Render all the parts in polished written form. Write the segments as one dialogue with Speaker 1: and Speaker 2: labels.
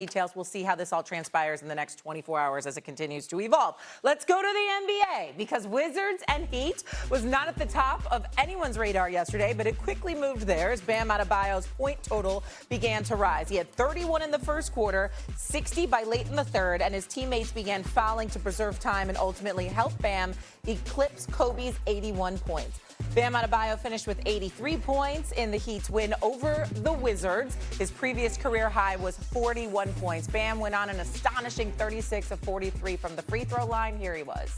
Speaker 1: Details. We'll see how this all transpires in the next 24 hours as it continues to evolve. Let's go to the NBA because Wizards and Heat was not at the top of anyone's radar yesterday, but it quickly moved there as Bam Adebayo's point total began to rise. He had 31 in the first quarter, 60 by late in the third, and his teammates began fouling to preserve time and ultimately help Bam eclipse Kobe's 81 points. Bam Adebayo finished with 83 points in the Heat's win over the Wizards. His previous career high was 41 points. Bam went on an astonishing 36 of 43 from the free throw line. Here he was.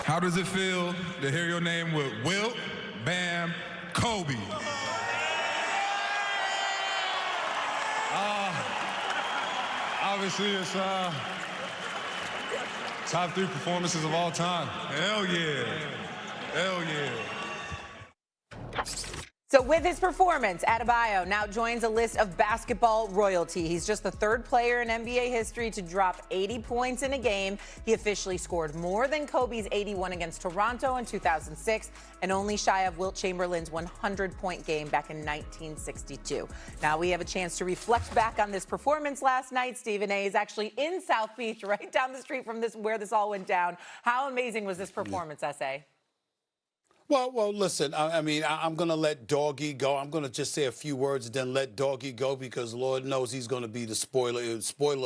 Speaker 2: How does it feel to hear your name with Wilt, Bam, Kobe? Obviously, it's top 3 performances of all time. Hell yeah. Hell yeah.
Speaker 1: So with his performance, Adebayo now joins a list of basketball royalty. He's just the third player in NBA history to drop 80 points in a game. He officially scored more than Kobe's 81 against Toronto in 2006 and only shy of Wilt Chamberlain's 100-point game back in 1962. Now we have a chance to reflect back on this performance last night. Stephen A. is actually in South Beach, right down the street from where this all went down. How amazing was this performance, S.A.?
Speaker 3: Well, listen, I mean, I'm going to let Doggy go. I'm going to just say a few words and then let Doggy go because Lord knows he's going to be the spoiler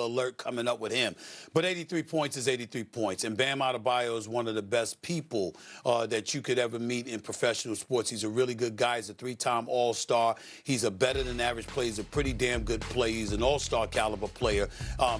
Speaker 3: alert coming up with him. But 83 points is 83 points. And Bam Adebayo is one of the best people that you could ever meet in professional sports. He's a really good guy. He's a 3-time All-Star. He's a better than average player. He's a pretty damn good player. He's an All-Star caliber player.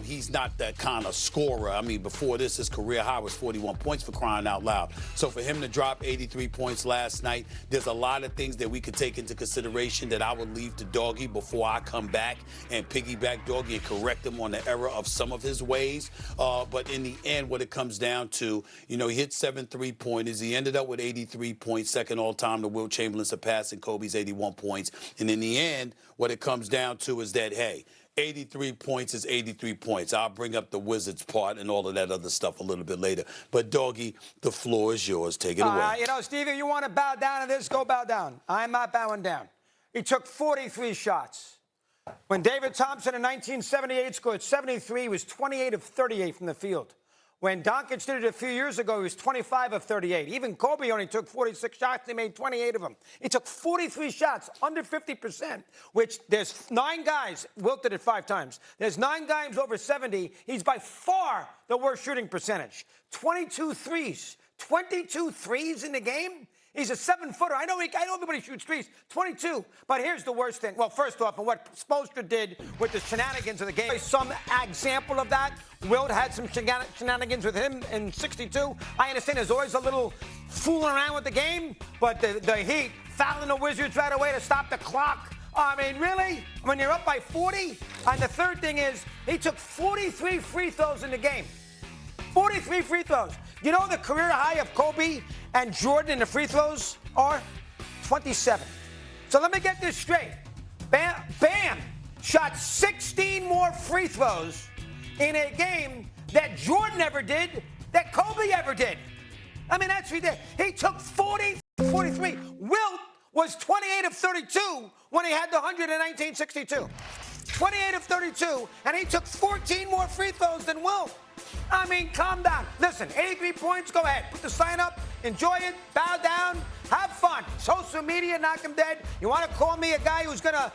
Speaker 3: He's not that kind of scorer. I mean, before this, his career high was 41 points for crying out loud. So for him to drop 83 points last night, there's a lot of things that we could take into consideration that I would leave to Doggy before I come back and piggyback Doggy and correct him on the error of some of his ways. But in the end, what it comes down to, you know, he hit 7 3-pointers. He ended up with 83 points, second all-time to Wilt Chamberlain, surpassing Kobe's 81 points. And in the end, what it comes down to is that, hey, 83 points is 83 points. I'll bring up the Wizards part and all of that other stuff a little bit later. But, Doggy, the floor is yours. Take it away.
Speaker 4: You know, Steve, if you want to bow down to this, go bow down. I'm not bowing down. He took 43 shots. When David Thompson in 1978 scored 73, he was 28 of 38 from the field. When Doncic did it a few years ago, he was 25 of 38. Even Kobe only took 46 shots. He made 28 of them. He took 43 shots, under 50%, which there's 9 guys. Wilt did it 5 times. There's 9 guys over 70. He's by far the worst shooting percentage. 22 threes. 22 threes in the game? He's a 7-footer. I know everybody shoots threes. 22. But here's the worst thing. Well, first off, and what Spoelstra did with the shenanigans of the game. Some example of that. Wilt had some shenanigans with him in 62. I understand there's always a little fooling around with the game, but the Heat fouling the Wizards right away to stop the clock. I mean, really? When you're up by 40? And the third thing is, he took 43 free throws in the game. 43 free throws. You know the career high of Kobe and Jordan in the free throws are 27. So let me get this straight. Bam shot 16 more free throws in a game that Jordan ever did, that Kobe ever did. I mean, that's ridiculous. He took 43. Wilt was 28 of 32 when he had the 100 in 1962. 28 of 32, and he took 14 more free throws than Wilt. I mean, calm down. Listen, 83 points, go ahead. Put the sign up, enjoy it, bow down, have fun. Social media, knock him dead. You want to call me a guy who's going to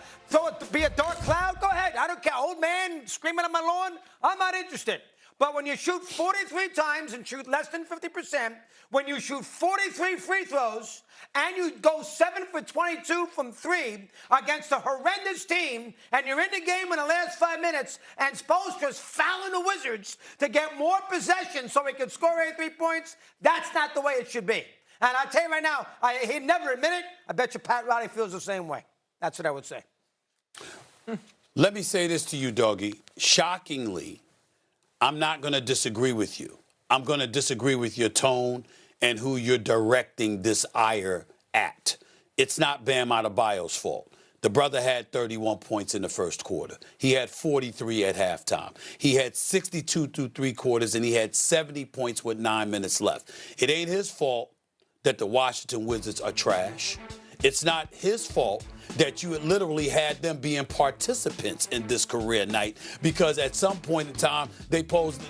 Speaker 4: be a dark cloud? Go ahead. I don't care. Old man screaming on my lawn? I'm not interested. But when you shoot 43 times and shoot less than 50%, when you shoot 43 free throws and you go 7 for 22 from 3 against a horrendous team, and you're in the game in the last 5 minutes, and Spoelstra's fouling the Wizards to get more possession so he can score 83 points, that's not the way it should be. And I tell you right now, he'd never admit it. I bet you Pat Riley feels the same way. That's what I would say.
Speaker 3: Let me say this to you, Doggy. Shockingly, I'm not going to disagree with you. I'm going to disagree with your tone and who you're directing this ire at. It's not Bam Adebayo's fault. The brother had 31 points in the first quarter. He had 43 at halftime. He had 62 through 3 quarters, and he had 70 points with 9 minutes left. It ain't his fault that the Washington Wizards are trash. It's not his fault that you had literally had them being participants in this career night, because at some point in time they posed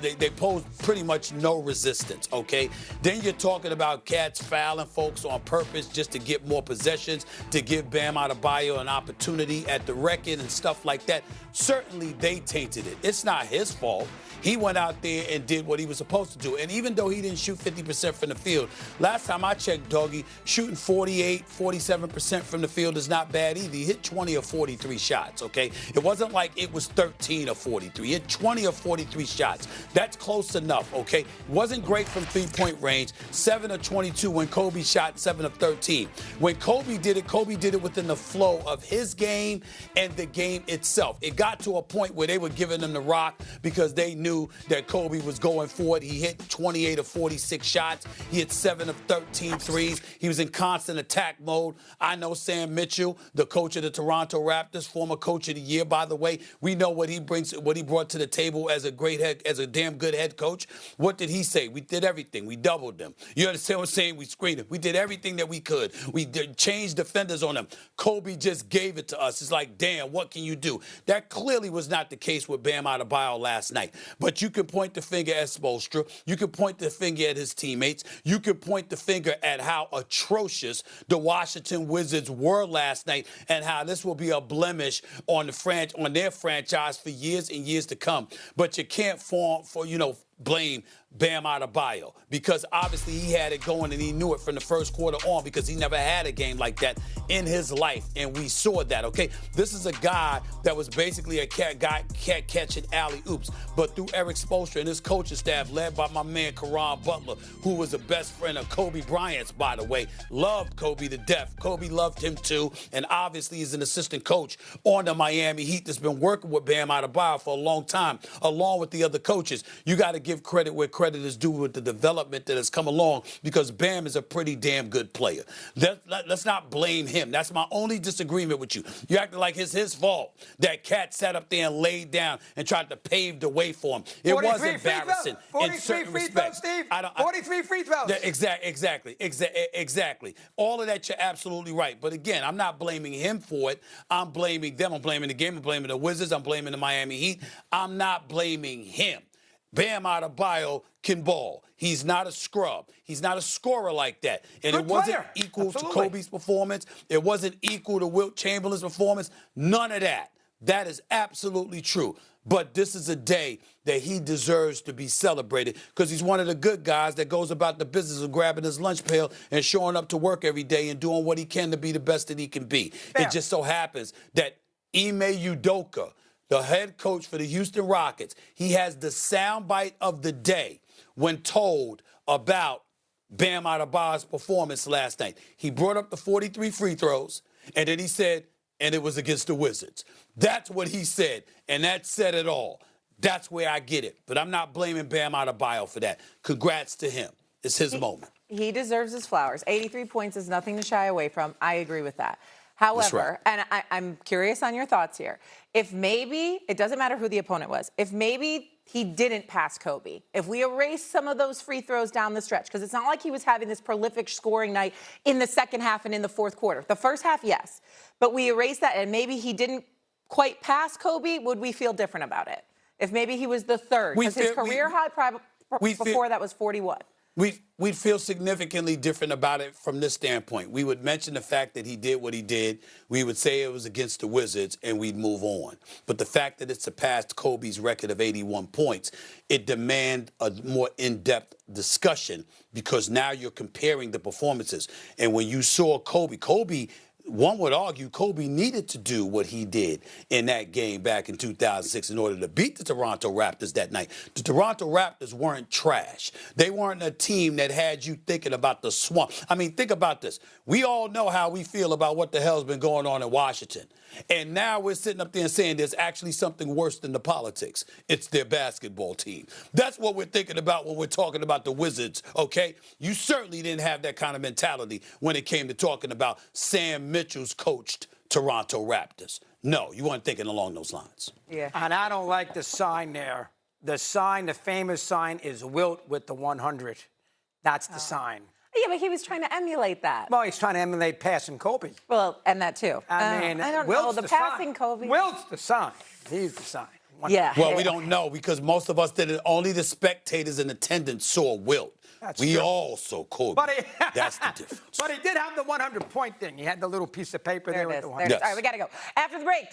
Speaker 3: pretty much no resistance, okay? Then you're talking about cats fouling folks on purpose just to get more possessions, to give Bam Adebayo an opportunity at the record and stuff like that. Certainly they tainted it. It's not his fault. He went out there and did what he was supposed to do. And even though he didn't shoot 50% from the field, last time I checked, Doggy, shooting 48, 47% from the field is not bad either. He hit 20 or 43 shots, okay? It wasn't like it was 13 or 43. He hit 20 or 43 shots. That's close enough, okay? Wasn't great from three-point range. 7 of 22 when Kobe shot 7 of 13. When Kobe did it within the flow of his game and the game itself. It got to a point where they were giving him the rock because they knew that Kobe was going for it. He hit 28 of 46 shots. He hit 7 of 13 threes. He was in constant attack mode. I know Sam Mitchell, the coach of the Toronto Raptors, former coach of the year, by the way. We know what he brought to the table as a damn good head coach. What did he say? We did everything. We doubled them. You understand what I'm saying? We screened him. We did everything that we could. We changed defenders on him. Kobe just gave it to us. It's like, damn, what can you do? That clearly was not the case with Bam Adebayo last night. But you can point the finger at Spoelstra. You can point the finger at his teammates. You can point the finger at how atrocious the Washington Wizards were last night and how this will be a blemish on their franchise for years and years to come. But you can't blame Bam Adebayo, because obviously he had it going and he knew it from the first quarter on, because he never had a game like that in his life, and we saw that, okay? This is a guy that was basically a cat catching alley-oops, but through Eric Spoelstra and his coaching staff, led by my man Caron Butler, who was a best friend of Kobe Bryant's, by the way, loved Kobe to death. Kobe loved him too, and obviously he's an assistant coach on the Miami Heat that's been working with Bam Adebayo for a long time, along with the other coaches. You got to give credit where credit is due with the development that has come along, because Bam is a pretty damn good player. Let's not blame him. That's my only disagreement with you. You acting like it's his fault that Cat sat up there and laid down and tried to pave the way for him. It was embarrassing in certain respects.
Speaker 4: 43 free throws.
Speaker 3: Exactly. All of that, you're absolutely right. But again, I'm not blaming him for it. I'm blaming them. I'm blaming the game. I'm blaming the Wizards. I'm blaming the Miami Heat. I'm not blaming him. Bam Adebayo can ball. He's not a scrub. He's not a scorer like that. And
Speaker 4: Good
Speaker 3: it wasn't
Speaker 4: player.
Speaker 3: equal
Speaker 4: Absolutely.
Speaker 3: to Kobe's performance. It wasn't equal to Wilt Chamberlain's performance. None of that. That is absolutely true. But this is a day that he deserves to be celebrated, because he's one of the good guys that goes about the business of grabbing his lunch pail and showing up to work every day and doing what he can to be the best that he can be.
Speaker 4: Bam.
Speaker 3: It just so happens that Ime Udoka, the head coach for the Houston Rockets, he has the soundbite of the day when told about Bam Adebayo's performance last night. He brought up the 43 free throws, and then he said, and it was against the Wizards. That's what he said, and that said it all. That's where I get it. But I'm not blaming Bam Adebayo for that. Congrats to him. It's his moment.
Speaker 1: He deserves his flowers. 83 points is nothing to shy away from. I agree with that. However, and I'm curious on your thoughts here. If maybe, it doesn't matter who the opponent was, if maybe he didn't pass Kobe, if we erase some of those free throws down the stretch, because it's not like he was having this prolific scoring night in the second half and in the fourth quarter. The first half, yes. But we erase that and maybe he didn't quite pass Kobe, would we feel different about it? If maybe he was the third, because his career high before that was 41.
Speaker 3: We'd feel significantly different about it from this standpoint. We would mention the fact that he did what he did. We would say it was against the Wizards, and we'd move on. But the fact that it surpassed Kobe's record of 81 points, it demands a more in-depth discussion, because now you're comparing the performances. And when you saw Kobe, one would argue Kobe needed to do what he did in that game back in 2006 in order to beat the Toronto Raptors that night. The Toronto Raptors weren't trash. They weren't a team that had you thinking about the swamp. I mean, think about this. We all know how we feel about what the hell's been going on in Washington. And now we're sitting up there and saying there's actually something worse than the politics. It's their basketball team. That's what we're thinking about when we're talking about the Wizards, okay? You certainly didn't have that kind of mentality when it came to talking about Sam Mitchell's coached Toronto Raptors. No, you weren't thinking along those lines.
Speaker 1: Yeah.
Speaker 4: And I don't like the sign there. The sign, the famous sign, is Wilt with the 100. That's the sign.
Speaker 1: Yeah, but he was trying to emulate that.
Speaker 4: Well, he's trying to emulate passing Kobe.
Speaker 1: Well, and that too.
Speaker 4: I mean,
Speaker 1: I don't
Speaker 4: Wilt's
Speaker 1: know. The passing
Speaker 4: sign.
Speaker 1: Kobe.
Speaker 4: Wilt's the sign. He's the sign.
Speaker 1: Yeah.
Speaker 3: Well, we don't know because most of us didn't. Only the spectators in attendance saw Wilt.
Speaker 4: That's
Speaker 3: we
Speaker 4: true.
Speaker 3: all saw Kobe.
Speaker 4: But he,
Speaker 3: That's the difference.
Speaker 4: But he did have the 100-point thing. He had the little piece of paper there with
Speaker 1: There it is.
Speaker 4: the
Speaker 1: There
Speaker 4: 100.
Speaker 1: it is.
Speaker 3: Yes.
Speaker 1: All right, we got to go. After the break.